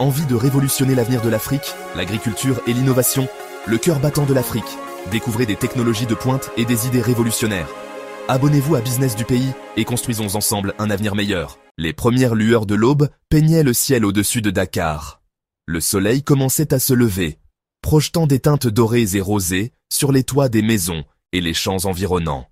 Envie de révolutionner l'avenir de l'Afrique, l'agriculture et l'innovation, le cœur battant de l'Afrique. Découvrez des technologies de pointe et des idées révolutionnaires. Abonnez-vous à Business du pays et construisons ensemble un avenir meilleur. Les premières lueurs de l'aube peignaient le ciel au-dessus de Dakar. Le soleil commençait à se lever, projetant des teintes dorées et rosées sur les toits des maisons et les champs environnants.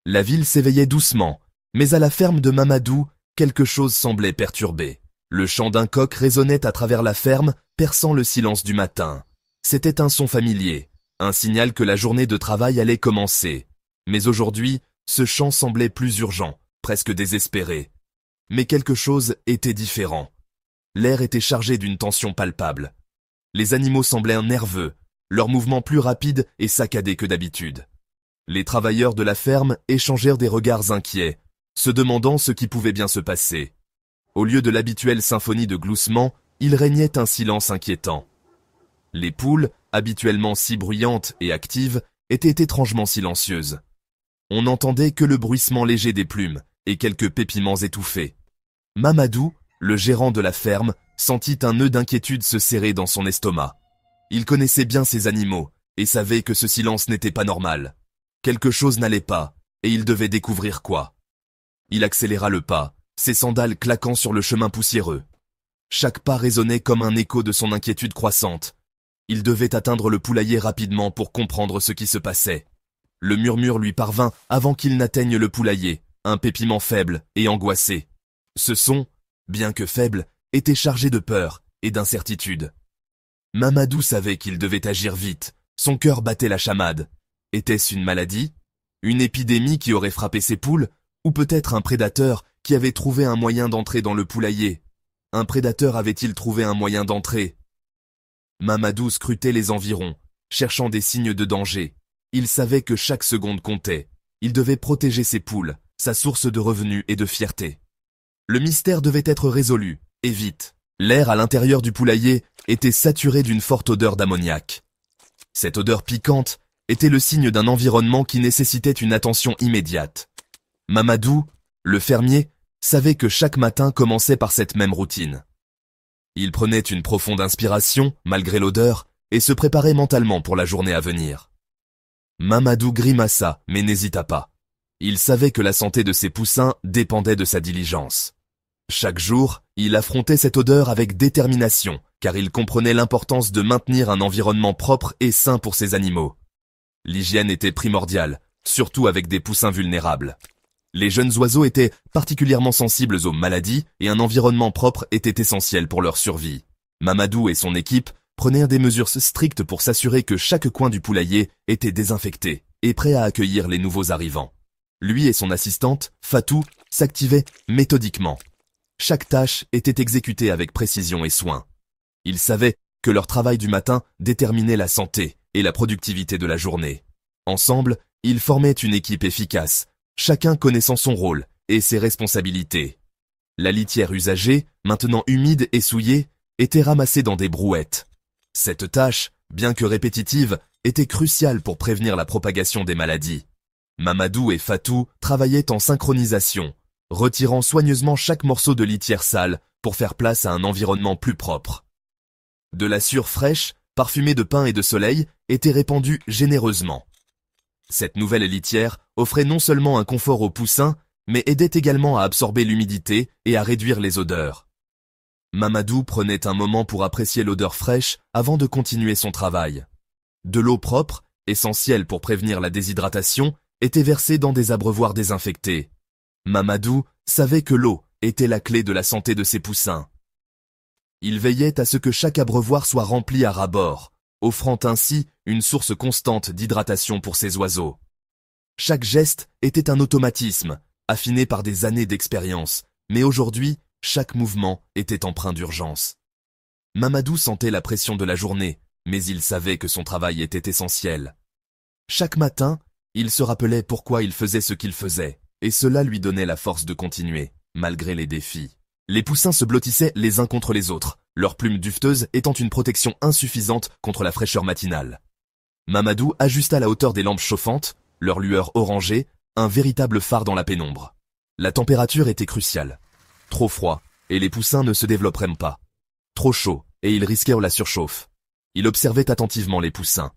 La ville s'éveillait doucement, mais à la ferme de Mamadou, quelque chose semblait perturbé. Le chant d'un coq résonnait à travers la ferme, perçant le silence du matin. C'était un son familier, un signal que la journée de travail allait commencer. Mais aujourd'hui, ce chant semblait plus urgent, presque désespéré. Mais quelque chose était différent. L'air était chargé d'une tension palpable. Les animaux semblaient nerveux, leurs mouvements plus rapides et saccadés que d'habitude. Les travailleurs de la ferme échangèrent des regards inquiets, se demandant ce qui pouvait bien se passer. Au lieu de l'habituelle symphonie de gloussements, il régnait un silence inquiétant. Les poules, habituellement si bruyantes et actives, étaient étrangement silencieuses. On n'entendait que le bruissement léger des plumes et quelques pépiments étouffés. Mamadou, le gérant de la ferme, sentit un nœud d'inquiétude se serrer dans son estomac. Il connaissait bien ces animaux et savait que ce silence n'était pas normal. Quelque chose n'allait pas, et il devait découvrir quoi. Il accéléra le pas, ses sandales claquant sur le chemin poussiéreux. Chaque pas résonnait comme un écho de son inquiétude croissante. Il devait atteindre le poulailler rapidement pour comprendre ce qui se passait. Le murmure lui parvint avant qu'il n'atteigne le poulailler, un pépiment faible et angoissé. Ce son, bien que faible, était chargé de peur et d'incertitude. Mamadou savait qu'il devait agir vite, son cœur battait la chamade. Était-ce une maladie? Une épidémie qui aurait frappé ses poules? Ou peut-être un prédateur qui avait trouvé un moyen d'entrer dans le poulailler? Un prédateur avait-il trouvé un moyen d'entrer? Mamadou scrutait les environs, cherchant des signes de danger. Il savait que chaque seconde comptait. Il devait protéger ses poules, sa source de revenus et de fierté. Le mystère devait être résolu, et vite. L'air à l'intérieur du poulailler était saturé d'une forte odeur d'ammoniac. Cette odeur piquante était le signe d'un environnement qui nécessitait une attention immédiate. Mamadou, le fermier, savait que chaque matin commençait par cette même routine. Il prenait une profonde inspiration, malgré l'odeur, et se préparait mentalement pour la journée à venir. Mamadou grimaça, mais n'hésita pas. Il savait que la santé de ses poussins dépendait de sa diligence. Chaque jour, il affrontait cette odeur avec détermination, car il comprenait l'importance de maintenir un environnement propre et sain pour ses animaux. L'hygiène était primordiale, surtout avec des poussins vulnérables. Les jeunes oiseaux étaient particulièrement sensibles aux maladies et un environnement propre était essentiel pour leur survie. Mamadou et son équipe prenaient des mesures strictes pour s'assurer que chaque coin du poulailler était désinfecté et prêt à accueillir les nouveaux arrivants. Lui et son assistante, Fatou, s'activaient méthodiquement. Chaque tâche était exécutée avec précision et soin. Ils savaient que leur travail du matin déterminait la santé et la productivité de la journée. Ensemble, ils formaient une équipe efficace, chacun connaissant son rôle et ses responsabilités. La litière usagée, maintenant humide et souillée, était ramassée dans des brouettes. Cette tâche, bien que répétitive, était cruciale pour prévenir la propagation des maladies. Mamadou et Fatou travaillaient en synchronisation, retirant soigneusement chaque morceau de litière sale pour faire place à un environnement plus propre. De la sueur fraîche, parfumée de pin et de soleil, était répandue généreusement. Cette nouvelle litière offrait non seulement un confort aux poussins, mais aidait également à absorber l'humidité et à réduire les odeurs. Mamadou prenait un moment pour apprécier l'odeur fraîche avant de continuer son travail. De l'eau propre, essentielle pour prévenir la déshydratation, était versée dans des abreuvoirs désinfectés. Mamadou savait que l'eau était la clé de la santé de ses poussins. Il veillait à ce que chaque abreuvoir soit rempli à ras-bord, offrant ainsi une source constante d'hydratation pour ses oiseaux. Chaque geste était un automatisme, affiné par des années d'expérience, mais aujourd'hui, chaque mouvement était empreint d'urgence. Mamadou sentait la pression de la journée, mais il savait que son travail était essentiel. Chaque matin, il se rappelait pourquoi il faisait ce qu'il faisait, et cela lui donnait la force de continuer, malgré les défis. Les poussins se blottissaient les uns contre les autres, leurs plumes duveteuses étant une protection insuffisante contre la fraîcheur matinale. Mamadou ajusta la hauteur des lampes chauffantes, leur lueur orangée, un véritable phare dans la pénombre. La température était cruciale. Trop froid, et les poussins ne se développeraient pas. trop chaud, et ils risquèrent la surchauffe. Il observait attentivement les poussins.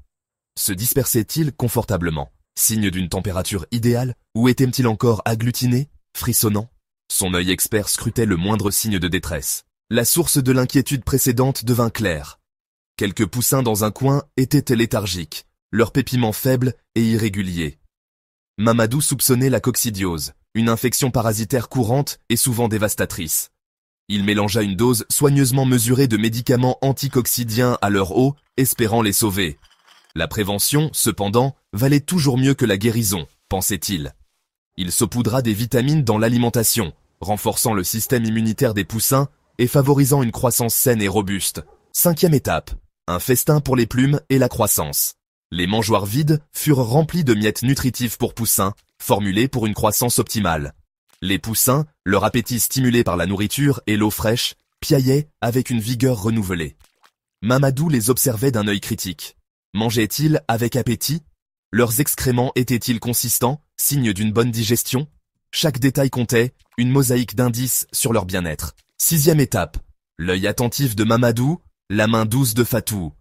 Se dispersaient-ils confortablement, signe d'une température idéale, ou étaient-ils encore agglutinés, frissonnants? Son œil expert scrutait le moindre signe de détresse. La source de l'inquiétude précédente devint claire. Quelques poussins dans un coin étaient léthargiques, leur pépiment faible et irrégulier. Mamadou soupçonnait la coccidiose, une infection parasitaire courante et souvent dévastatrice. Il mélangea une dose soigneusement mesurée de médicaments anticoccidiens à leur eau, espérant les sauver. La prévention, cependant, valait toujours mieux que la guérison, pensait-il. Il saupoudra des vitamines dans l'alimentation, renforçant le système immunitaire des poussins et favorisant une croissance saine et robuste. 5e étape, un festin pour les plumes et la croissance. Les mangeoires vides furent remplis de miettes nutritives pour poussins, formulées pour une croissance optimale. Les poussins, leur appétit stimulé par la nourriture et l'eau fraîche, piaillaient avec une vigueur renouvelée. Mamadou les observait d'un œil critique. Mangeaient-ils avec appétit? Leurs excréments étaient-ils consistants, signe d'une bonne digestion? Chaque détail comptait, une mosaïque d'indices sur leur bien-être. 6e étape, l'œil attentif de Mamadou, la main douce de Fatou.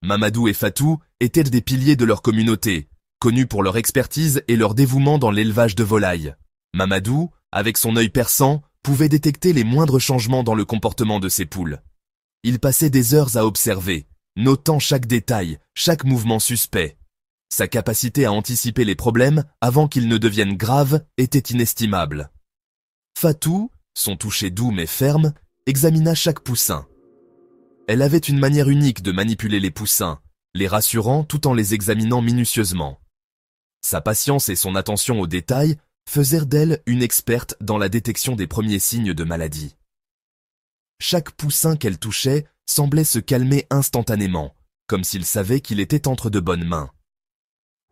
Mamadou et Fatou étaient des piliers de leur communauté, connus pour leur expertise et leur dévouement dans l'élevage de volailles. Mamadou, avec son œil perçant, pouvait détecter les moindres changements dans le comportement de ses poules. Il passait des heures à observer, notant chaque détail, chaque mouvement suspect. Sa capacité à anticiper les problèmes avant qu'ils ne deviennent graves était inestimable. Fatou, son toucher doux mais ferme, examina chaque poussin. Elle avait une manière unique de manipuler les poussins, les rassurant tout en les examinant minutieusement. Sa patience et son attention aux détails faisèrent d'elle une experte dans la détection des premiers signes de maladie. Chaque poussin qu'elle touchait semblait se calmer instantanément, comme s'il savait qu'il était entre de bonnes mains.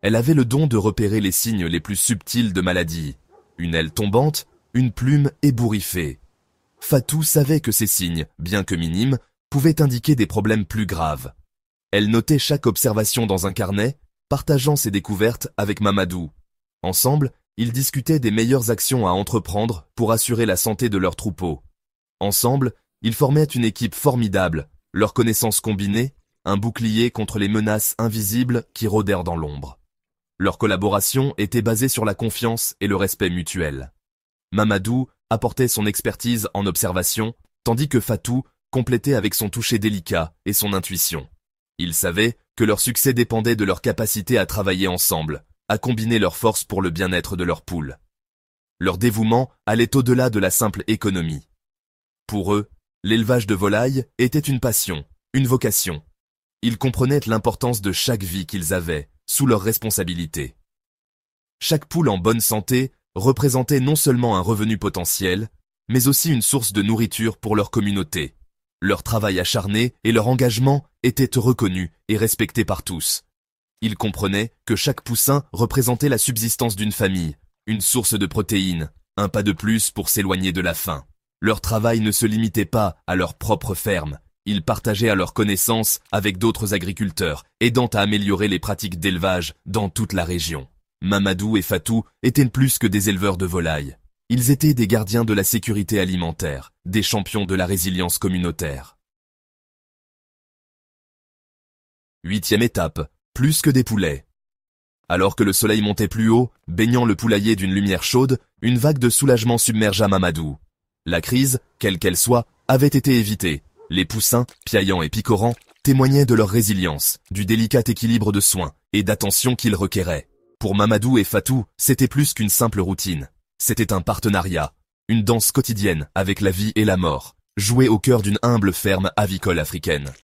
Elle avait le don de repérer les signes les plus subtils de maladie, une aile tombante, une plume ébouriffée. Fatou savait que ces signes, bien que minimes, pouvaient indiquer des problèmes plus graves. Elle notait chaque observation dans un carnet, partageant ses découvertes avec Mamadou. Ensemble, ils discutaient des meilleures actions à entreprendre pour assurer la santé de leur troupeau. Ensemble, ils formaient une équipe formidable, leurs connaissances combinées, un bouclier contre les menaces invisibles qui rôdèrent dans l'ombre. Leur collaboration était basée sur la confiance et le respect mutuel. Mamadou apportait son expertise en observation, tandis que Fatou complétait avec son toucher délicat et son intuition. Ils savaient que leur succès dépendait de leur capacité à travailler ensemble, à combiner leurs forces pour le bien-être de leurs poules. Leur dévouement allait au-delà de la simple économie. Pour eux, l'élevage de volailles était une passion, une vocation. Ils comprenaient l'importance de chaque vie qu'ils avaient, sous leur responsabilité. Chaque poule en bonne santé représentait non seulement un revenu potentiel, mais aussi une source de nourriture pour leur communauté. Leur travail acharné et leur engagement étaient reconnus et respectés par tous. Ils comprenaient que chaque poussin représentait la subsistance d'une famille, une source de protéines, un pas de plus pour s'éloigner de la faim. Leur travail ne se limitait pas à leur propre ferme, ils partageaient à leurs connaissances avec d'autres agriculteurs, aidant à améliorer les pratiques d'élevage dans toute la région. Mamadou et Fatou étaient plus que des éleveurs de volailles. Ils étaient des gardiens de la sécurité alimentaire, des champions de la résilience communautaire. 8e étape, plus que des poulets. Alors que le soleil montait plus haut, baignant le poulailler d'une lumière chaude, une vague de soulagement submergea Mamadou. La crise, quelle qu'elle soit, avait été évitée. Les poussins, piaillants et picorants, témoignaient de leur résilience, du délicat équilibre de soins et d'attention qu'ils requéraient. Pour Mamadou et Fatou, c'était plus qu'une simple routine. C'était un partenariat, une danse quotidienne avec la vie et la mort, jouée au cœur d'une humble ferme avicole africaine.